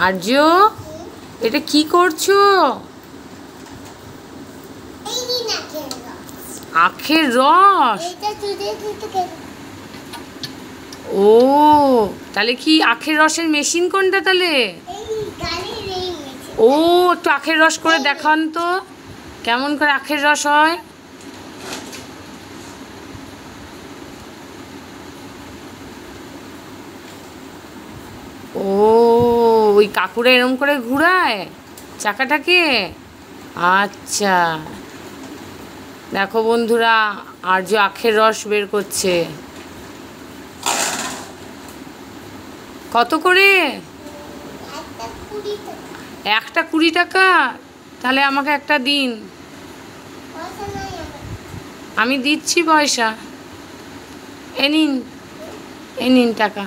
আর্য, এটা কি করছো? আখের রস। ও, তাহলে কি আখের রসের মেশিন কোনটা তাহলে? ও, একটু আখের রস করে দেখান তো, কেমন করে আখের রস হয়। ও, ওই কাকুরা এরম করে ঘুরায় চাকাটাকে। আচ্ছা, দেখো বন্ধুরা, আর্য আখের রস বের করছে। কত করে? একটা 20 টাকা। তাহলে আমাকে একটা দিন। আমি দিচ্ছি পয়সা। এ নিন, টাকা।